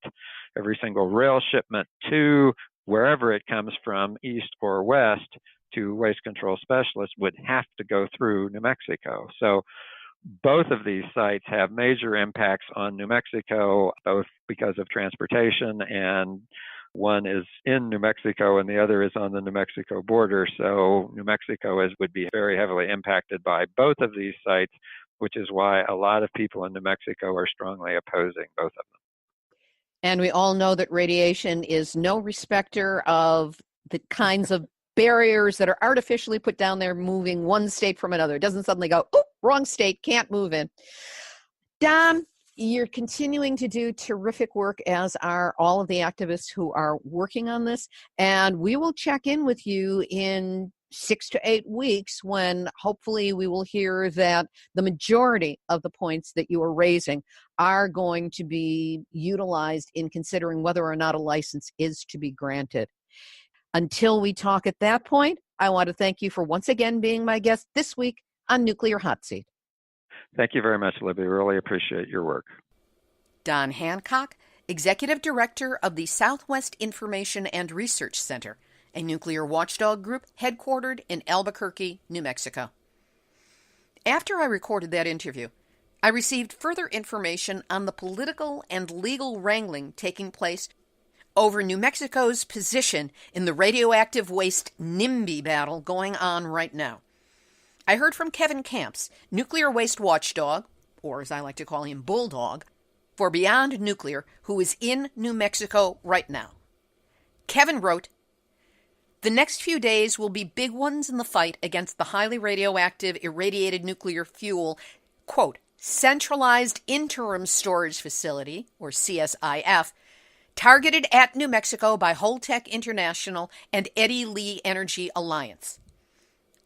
every single rail shipment to wherever it comes from, east or west, to waste control specialists would have to go through New Mexico. So both of these sites have major impacts on New Mexico, both because of transportation, and one is in New Mexico and the other is on the New Mexico border. So New Mexico would be very heavily impacted by both of these sites, which is why a lot of people in New Mexico are strongly opposing both of them. And we all know that radiation is no respecter of the kinds of barriers that are artificially put down there moving one state from another. It doesn't suddenly go, oh, wrong state, can't move in. Don, you're continuing to do terrific work, as are all of the activists who are working on this. And we will check in with you in 6 to 8 weeks when hopefully we will hear that the majority of the points that you are raising are going to be utilized in considering whether or not a license is to be granted. Until we talk at that point, I want to thank you for once again being my guest this week on Nuclear Hot Seat. Thank you very much, Libby. Really appreciate your work. Don Hancock, Executive Director of the Southwest Information and Research Center, a nuclear watchdog group headquartered in Albuquerque, New Mexico. After I recorded that interview, I received further information on the political and legal wrangling taking place over New Mexico's position in the radioactive waste NIMBY battle going on right now. I heard from Kevin Camps, nuclear waste watchdog, or as I like to call him, bulldog, for Beyond Nuclear, who is in New Mexico right now. Kevin wrote, "The next few days will be big ones in the fight against the highly radioactive irradiated nuclear fuel, quote, centralized interim storage facility, or CSIF, targeted at New Mexico by Holtec International and Eddie Lee Energy Alliance.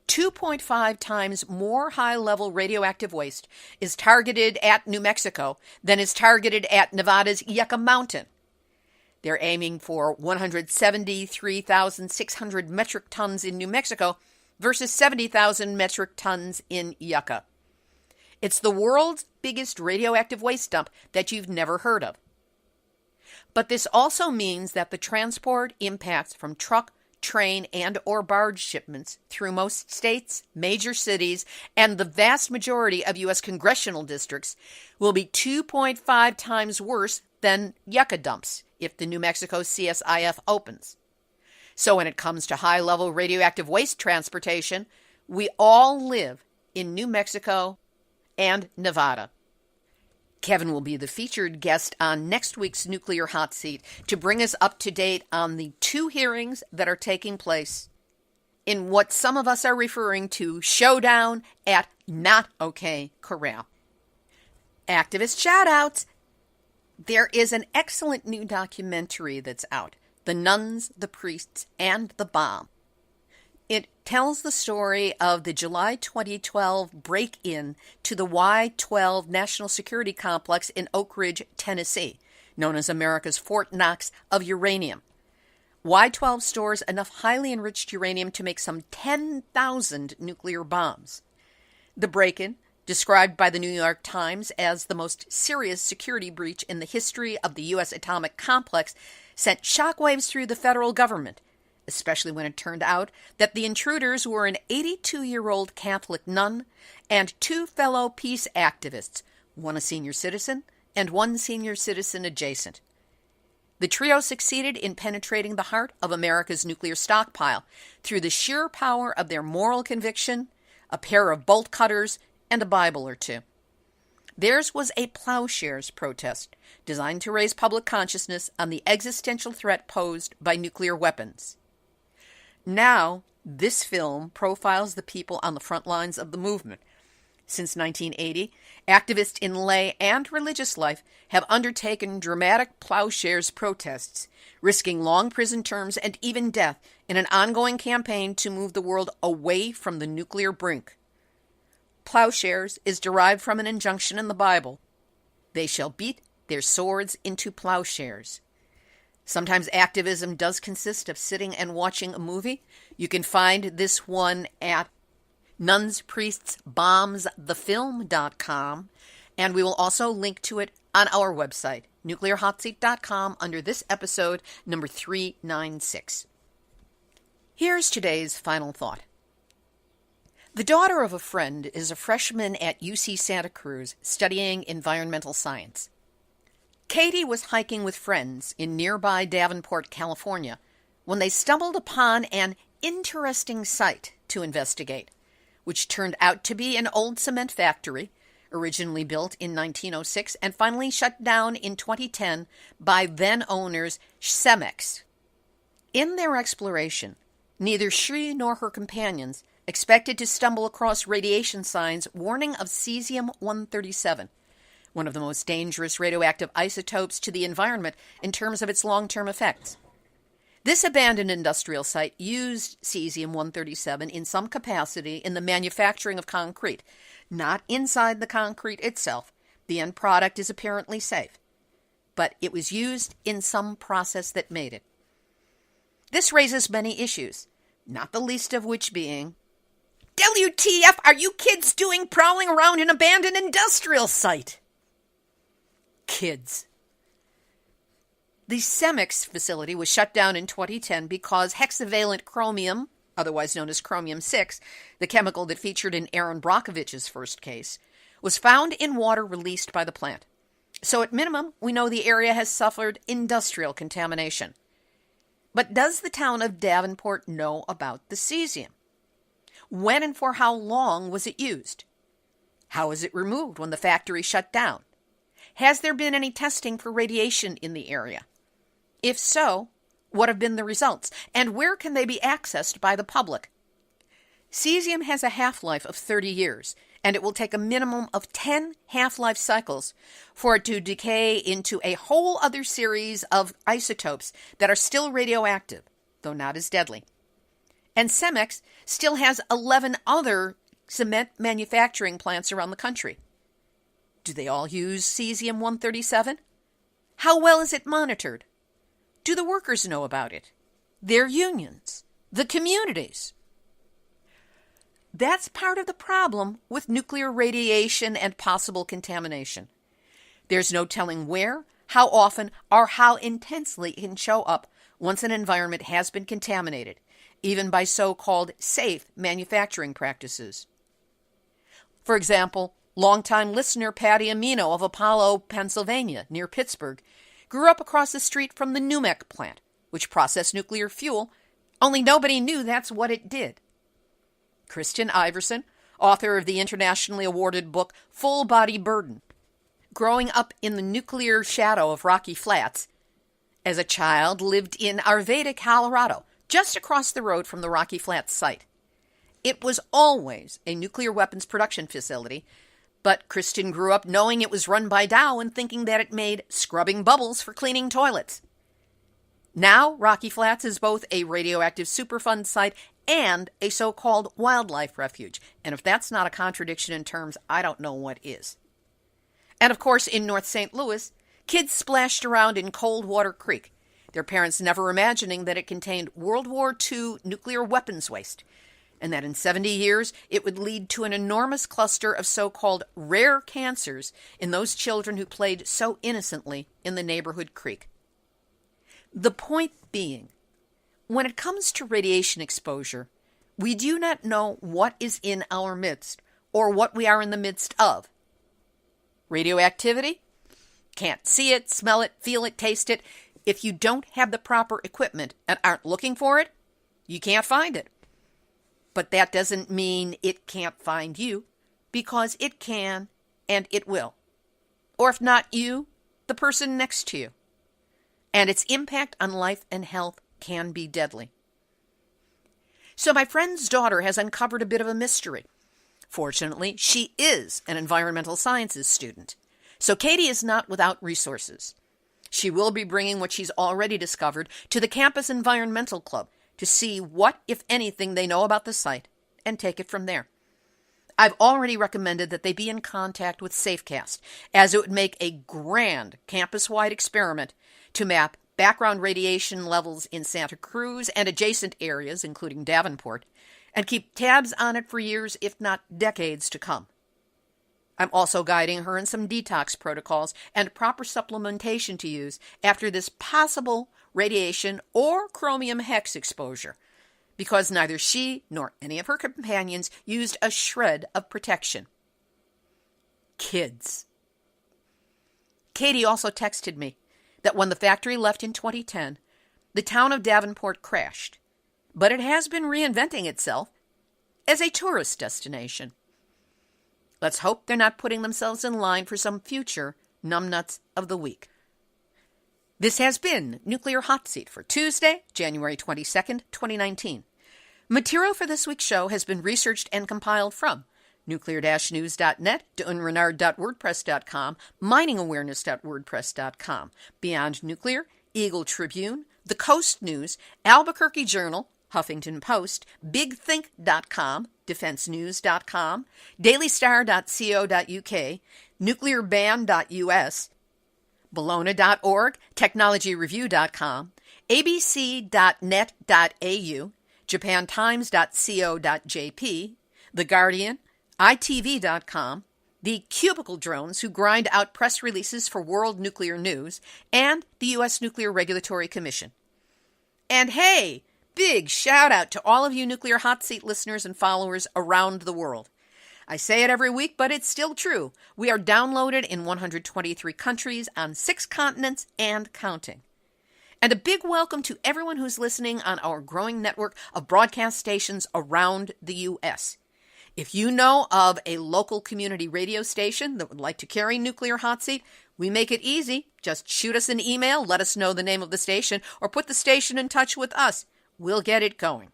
2.5 times more high-level radioactive waste is targeted at New Mexico than is targeted at Nevada's Yucca Mountain. They're aiming for 173,600 metric tons in New Mexico versus 70,000 metric tons in Yucca. It's the world's biggest radioactive waste dump that you've never heard of. But this also means that the transport impacts from truck, train, and or barge shipments through most states, major cities, and the vast majority of U.S. congressional districts will be 2.5 times worse than Yucca dumps if the New Mexico CSIF opens. So when it comes to high-level radioactive waste transportation, we all live in New Mexico and Nevada. Kevin will be the featured guest on next week's Nuclear Hot Seat to bring us up to date on the 2 hearings that are taking place in what some of us are referring to showdown at Not Okay Corral. Activist shout-outs. There is an excellent new documentary that's out, The Nuns, the Priests, and the Bomb. It tells the story of the July 2012 break-in to the Y-12 National Security Complex in Oak Ridge, Tennessee, known as America's Fort Knox of uranium. Y-12 stores enough highly enriched uranium to make some 10,000 nuclear bombs. The break-in, described by the New York Times as the most serious security breach in the history of the U.S. atomic complex, sent shockwaves through the federal government, especially when it turned out that the intruders were an 82-year-old Catholic nun and 2 fellow peace activists, one a senior citizen and one senior citizen adjacent. The trio succeeded in penetrating the heart of America's nuclear stockpile through the sheer power of their moral conviction, a pair of bolt cutters, and a Bible or 2. Theirs was a plowshares protest designed to raise public consciousness on the existential threat posed by nuclear weapons. Now, this film profiles the people on the front lines of the movement. Since 1980, activists in lay and religious life have undertaken dramatic plowshares protests, risking long prison terms and even death in an ongoing campaign to move the world away from the nuclear brink. Plowshares is derived from an injunction in the Bible. They shall beat their swords into plowshares. Sometimes activism does consist of sitting and watching a movie. You can find this one at nunspriestsbombsthefilm.com, and we will also link to it on our website, nuclearhotseat.com, under this episode, number 396. Here's today's final thought. The daughter of a friend is a freshman at UC Santa Cruz studying environmental science. Katie was hiking with friends in nearby Davenport, California, when they stumbled upon an interesting site to investigate, which turned out to be an old cement factory, originally built in 1906 and finally shut down in 2010 by then-owners Cemex. In their exploration, neither she nor her companions expected to stumble across radiation signs warning of cesium-137, one of the most dangerous radioactive isotopes to the environment in terms of its long-term effects. This abandoned industrial site used cesium-137 in some capacity in the manufacturing of concrete, not inside the concrete itself. The end product is apparently safe, but it was used in some process that made it. This raises many issues, not the least of which being, WTF are you kids doing prowling around an abandoned industrial site? Kids. The Cemex facility was shut down in 2010 because hexavalent chromium, otherwise known as chromium-6, the chemical that featured in Aaron Brockovich's first case, was found in water released by the plant. So at minimum, we know the area has suffered industrial contamination. But does the town of Davenport know about the cesium? When and for how long was it used? How was it removed when the factory shut down? Has there been any testing for radiation in the area? If so, what have been the results, and where can they be accessed by the public? Cesium has a half-life of 30 years, and it will take a minimum of 10 half-life cycles for it to decay into a whole other series of isotopes that are still radioactive, though not as deadly. And Cemex still has 11 other cement manufacturing plants around the country. Do they all use cesium-137? How well is it monitored? Do the workers know about it? Their unions? The communities? That's part of the problem with nuclear radiation and possible contamination. There's no telling where, how often, or how intensely it can show up once an environment has been contaminated, even by so-called safe manufacturing practices. For example, longtime listener Patty Amino of Apollo, Pennsylvania, near Pittsburgh, grew up across the street from the NUMEC plant, which processed nuclear fuel, only nobody knew that's what it did. Kristen Iverson, author of the internationally awarded book Full Body Burden, growing up in the nuclear shadow of Rocky Flats, as a child lived in Arvada, Colorado, just across the road from the Rocky Flats site. It was always a nuclear weapons production facility, but Kristen grew up knowing it was run by Dow and thinking that it made scrubbing bubbles for cleaning toilets. Now, Rocky Flats is both a radioactive Superfund site and a so-called wildlife refuge. And if that's not a contradiction in terms, I don't know what is. And of course, in North St. Louis, kids splashed around in Coldwater Creek, their parents never imagining that it contained World War II nuclear weapons waste, and that in 70 years it would lead to an enormous cluster of so-called rare cancers in those children who played so innocently in the neighborhood creek. The point being, when it comes to radiation exposure, we do not know what is in our midst or what we are in the midst of. Radioactivity? Can't see it, smell it, feel it, taste it. If you don't have the proper equipment and aren't looking for it, you can't find it. But that doesn't mean it can't find you, because it can and it will. Or if not you, the person next to you. And its impact on life and health can be deadly. So my friend's daughter has uncovered a bit of a mystery. Fortunately, she is an environmental sciences student. So Katie is not without resources. She will be bringing what she's already discovered to the campus environmental club to see what, if anything, they know about the site and take it from there. I've already recommended that they be in contact with Safecast, as it would make a grand campus-wide experiment to map background radiation levels in Santa Cruz and adjacent areas, including Davenport, and keep tabs on it for years, if not decades, to come. I'm also guiding her in some detox protocols and proper supplementation to use after this possible radiation or chromium hex exposure, because neither she nor any of her companions used a shred of protection. Kids. Katie also texted me that when the factory left in 2010, the town of Davenport crashed, but it has been reinventing itself as a tourist destination. Let's hope they're not putting themselves in line for some future numbnuts of the week. This has been Nuclear Hot Seat for Tuesday, January 22nd, 2019. Material for this week's show has been researched and compiled from nuclear-news.net, dunrenard.wordpress.com, miningawareness.wordpress.com, Beyond Nuclear, Eagle Tribune, The Coast News, Albuquerque Journal, Huffington Post, bigthink.com, defensenews.com, dailystar.co.uk, nuclearban.us, Bologna.org, technologyreview.com, abc.net.au, japantimes.co.jp, The Guardian, itv.com, the cubicle drones who grind out press releases for world nuclear news, and the U.S. Nuclear Regulatory Commission. And hey, big shout out to all of you Nuclear Hot Seat listeners and followers around the world. I say it every week, but it's still true. We are downloaded in 123 countries on 6 continents and counting. And a big welcome to everyone who's listening on our growing network of broadcast stations around the U.S. If you know of a local community radio station that would like to carry Nuclear Hot Seat, we make it easy. Just shoot us an email, let us know the name of the station, or put the station in touch with us. We'll get it going.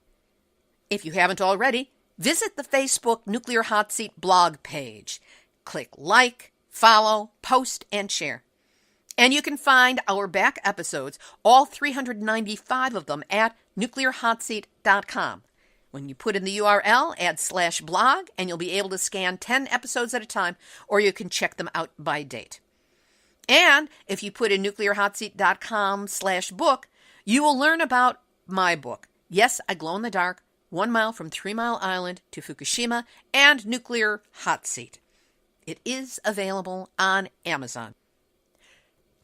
If you haven't already, visit the Facebook Nuclear Hot Seat blog page. Click like, follow, post, and share. And you can find our back episodes, all 395 of them, at nuclearhotseat.com. When you put in the URL, add /blog, and you'll be able to scan 10 episodes at a time, or you can check them out by date. And if you put in nuclearhotseat.com/book, you will learn about my book. Yes, I glow in the dark, 1 mile from 3 Mile Island to Fukushima, and Nuclear Hot Seat. It is available on Amazon.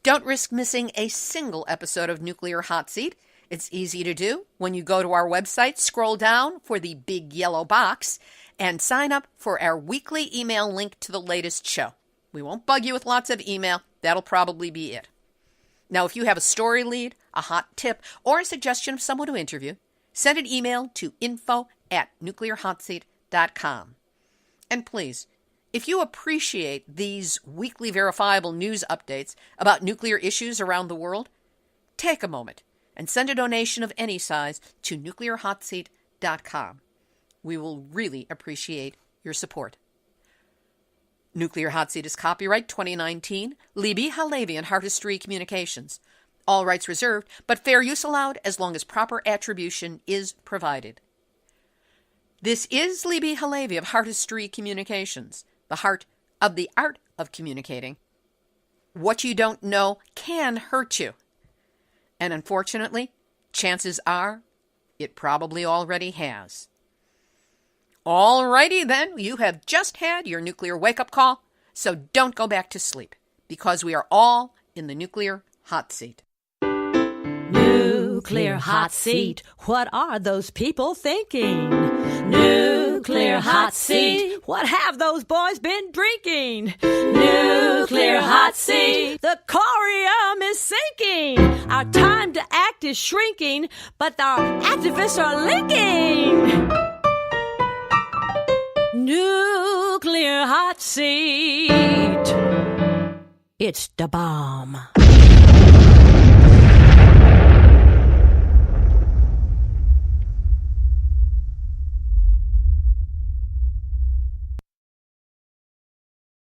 Don't risk missing a single episode of Nuclear Hot Seat. It's easy to do. When you go to our website, scroll down for the big yellow box and sign up for our weekly email link to the latest show. We won't bug you with lots of email. That'll probably be it. Now, if you have a story lead, a hot tip, or a suggestion of someone to interview, send an email to info@nuclearhotseat.com. And please, if you appreciate these weekly verifiable news updates about nuclear issues around the world, take a moment and send a donation of any size to nuclearhotseat.com. We will really appreciate your support. Nuclear Hot Seat is copyright 2019, Libbe HaLevy and Heartistry Communications. All rights reserved, but fair use allowed as long as proper attribution is provided. This is Libbe HaLevy of Heartistry Communications, the heart of the art of communicating. What you don't know can hurt you. And unfortunately, chances are it probably already has. All righty then, you have just had your nuclear wake-up call, so don't go back to sleep, because we are all in the Nuclear Hot Seat. Nuclear Hot Seat, what are those people thinking? Nuclear Hot Seat, what have those boys been drinking? Nuclear Hot Seat, the corium is sinking. Our time to act is shrinking, but our activists are linking. Nuclear Hot Seat, it's the bomb.